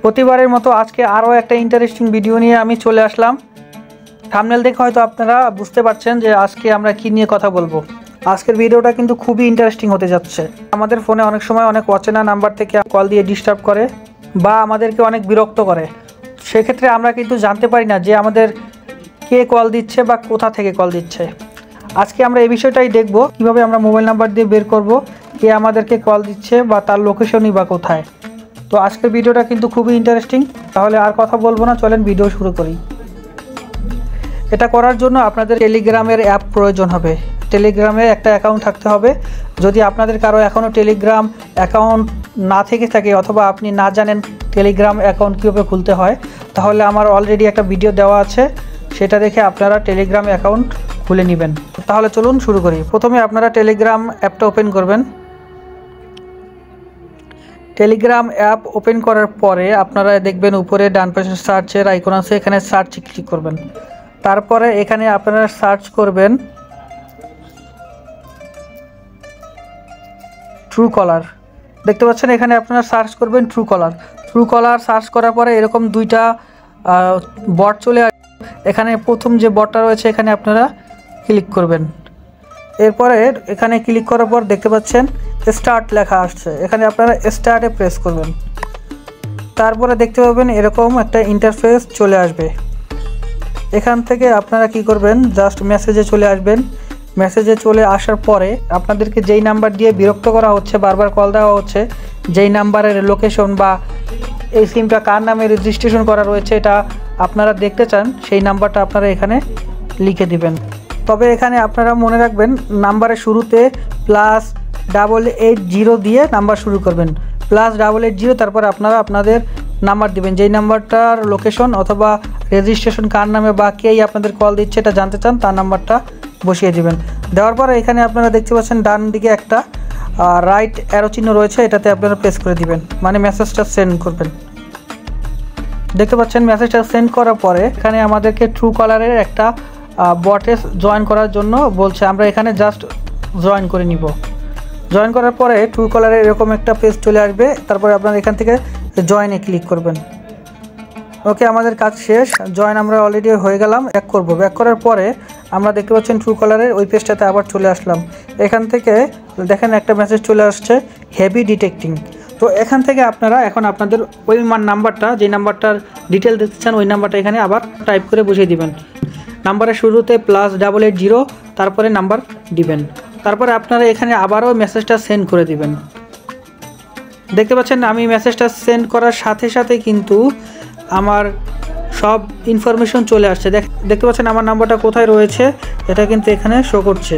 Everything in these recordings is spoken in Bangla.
প্রতিবারের মতো আজকে আরও একটা ইন্টারেস্টিং ভিডিও নিয়ে আমি চলে আসলাম। থাম্বনেল দেখে হয়তো আপনারা বুঝতে পারছেন যে আজকে আমরা কি নিয়ে কথা বলবো। আজকের ভিডিওটা কিন্তু খুবই ইন্টারেস্টিং হতে যাচ্ছে। আমাদের ফোনে অনেক সময় অনেক অচেনা নাম্বার থেকে কল দিয়ে ডিস্টার্ব করে বা আমাদেরকে অনেক বিরক্ত করে। সেক্ষেত্রে আমরা কিন্তু জানতে পারি না যে আমাদের কে কল দিচ্ছে বা কোথা থেকে কল দিচ্ছে। আজকে আমরা এই বিষয়টাই দেখব, কিভাবে আমরা মোবাইল নাম্বার দিয়ে বের করব কে আমাদেরকে কল দিচ্ছে বা তার লোকেশনই বা কোথায়। তো আজকের ভিডিওটা কিন্তু খুবই ইন্টারেস্টিং। তাহলে আর কথা বলবো না, চলেন ভিডিও শুরু করি। এটা করার জন্য আপনাদের টেলিগ্রামের অ্যাপ প্রয়োজন হবে। টেলিগ্রামে একটা অ্যাকাউন্ট থাকতে হবে। যদি আপনাদের কারো এখনও টেলিগ্রাম অ্যাকাউন্ট না থেকে থাকে অথবা আপনি না জানেন টেলিগ্রাম অ্যাকাউন্ট কীভাবে খুলতে হয়, তাহলে আমার অলরেডি একটা ভিডিও দেওয়া আছে, সেটা দেখে আপনারা টেলিগ্রাম অ্যাকাউন্ট খুলে নেবেন। তাহলে চলুন শুরু করি। প্রথমে আপনারা টেলিগ্রাম অ্যাপটা ওপেন করবেন। টেলিগ্রাম অ্যাপ ওপেন করার পরে আপনারা দেখবেন উপরে ডান পাশে সার্চের আইকন আছে, এখানে সার্চে ক্লিক করবেন। তারপরে এখানে আপনারা সার্চ করবেন ট্রুকলার। দেখতে পাচ্ছেন এখানে আপনারা সার্চ করবেন ট্রুকলার সার্চ করার পরে এরকম দুইটা বট চলে আসবে। এখানে প্রথম যে বটটা রয়েছে এখানে আপনারা ক্লিক করবেন। এরপরে এখানে ক্লিক করার পর দেখতে পাচ্ছেন স্টার্ট লেখা আসছে, এখানে আপনারা স্টার্টে প্রেস করবেন। তারপরে দেখতে পাবেন এরকম একটা ইন্টারফেস চলে আসবে। এখান থেকে আপনারা কি করবেন, জাস্ট মেসেজে চলে আসবেন। মেসেজে চলে আসার পরে আপনাদেরকে যেই নাম্বার দিয়ে বিরক্ত করা হচ্ছে, বারবার কল দেওয়া হচ্ছে, যেই নাম্বারের লোকেশন বা এই সিমটা কার নামে রেজিস্ট্রেশন করা রয়েছে এটা আপনারা দেখতে চান, সেই নাম্বারটা আপনারা এখানে লিখে দিবেন। তবে এখানে আপনারা মনে রাখবেন নাম্বারের শুরুতে +880 দিয়ে নাম্বার শুরু করবেন। +880 তারপর আপনারা আপনাদের নাম্বার দিবেন, যেই নাম্বারটার লোকেশন অথবা রেজিস্ট্রেশন কার নামে বা কেই আপনাদের কল দিচ্ছে এটা জানতে চান, তার নাম্বারটা বসিয়ে দিবেন। দেওয়ার পরে এখানে আপনারা দেখতে পাচ্ছেন ডান দিকে একটা রাইট অ্যারো চিহ্ন রয়েছে, এটাতে আপনারা প্রেস করে দিবেন, মানে মেসেজটা সেন্ড করবেন। দেখতে পাচ্ছেন মেসেজটা সেন্ড করার পরে এখানে আমাদেরকে ট্রুকলারের একটা বটে জয়েন করার জন্য বলছে, আমরা এখানে জাস্ট জয়েন করে নিব। জয়েন করার পরে ট্রুকলারের এরকম একটা পেজ চলে আসবে। তারপরে আপনারা এখান থেকে জয়েনে ক্লিক করবেন। ওকে, আমাদের কাজ শেষ। জয়েন আমরা অলরেডি হয়ে গেলাম। ব্যাক করব। ব্যাক করার পরে আমরা দেখতে পাচ্ছেন ট্রুকলারের ওই পেজটাতে আবার চলে আসলাম। এখান থেকে দেখেন একটা মেসেজ চলে আসছে, হেভি ডিটেক্টিং। তো এখান থেকে আপনারা এখন আপনাদের ওই নাম্বারটা, যে নাম্বারটার ডিটেল দেখতে চান, ওই নাম্বারটা এখানে আবার টাইপ করে বসিয়ে দিবেন। নাম্বারের শুরুতে +880 তারপরে নাম্বার দিবেন। তারপরে আপনারা এখানে আবারও মেসেজটা সেন্ড করে দিবেন। দেখতে পাচ্ছেন আমি মেসেজটা সেন্ড করার সাথে সাথে কিন্তু আমার সব ইনফরমেশন চলে আসছে। দেখতে পাচ্ছেন আমার নাম্বারটা কোথায় রয়েছে এটা কিন্তু এখানে শো করছে।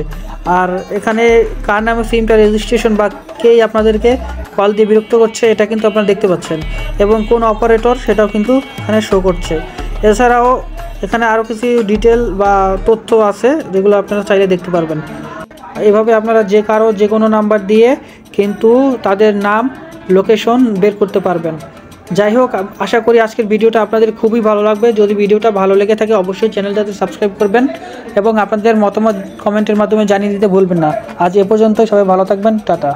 আর এখানে কার নামে সিমটা রেজিস্ট্রেশন বা কেই আপনাদেরকে কল দিয়ে বিরক্ত করছে এটা কিন্তু আপনারা দেখতে পাচ্ছেন, এবং কোন অপারেটর সেটাও কিন্তু এখানে শো করছে। এছাড়াও এখানে আরও কিছু ডিটেল বা তথ্য আছে যেগুলো আপনারা চাইলে দেখতে পারবেন। এইভাবে আপনারা যে কারো যে কোনো নাম্বার দিয়ে কিন্তু তাদের নাম, লোকেশন বের করতে পারবেন। যাই হোক, আশা করি আজকের ভিডিওটা আপনাদের খুবই ভালো লাগবে। যদি ভিডিওটা ভালো লেগে থাকে অবশ্যই চ্যানেলটাতে সাবস্ক্রাইব করবেন এবং আপনাদের মতামত কমেন্টের মাধ্যমে জানিয়ে দিতে ভুলবেন না। আজ এ পর্যন্তই, সবাই ভালো থাকবেন, টাটা।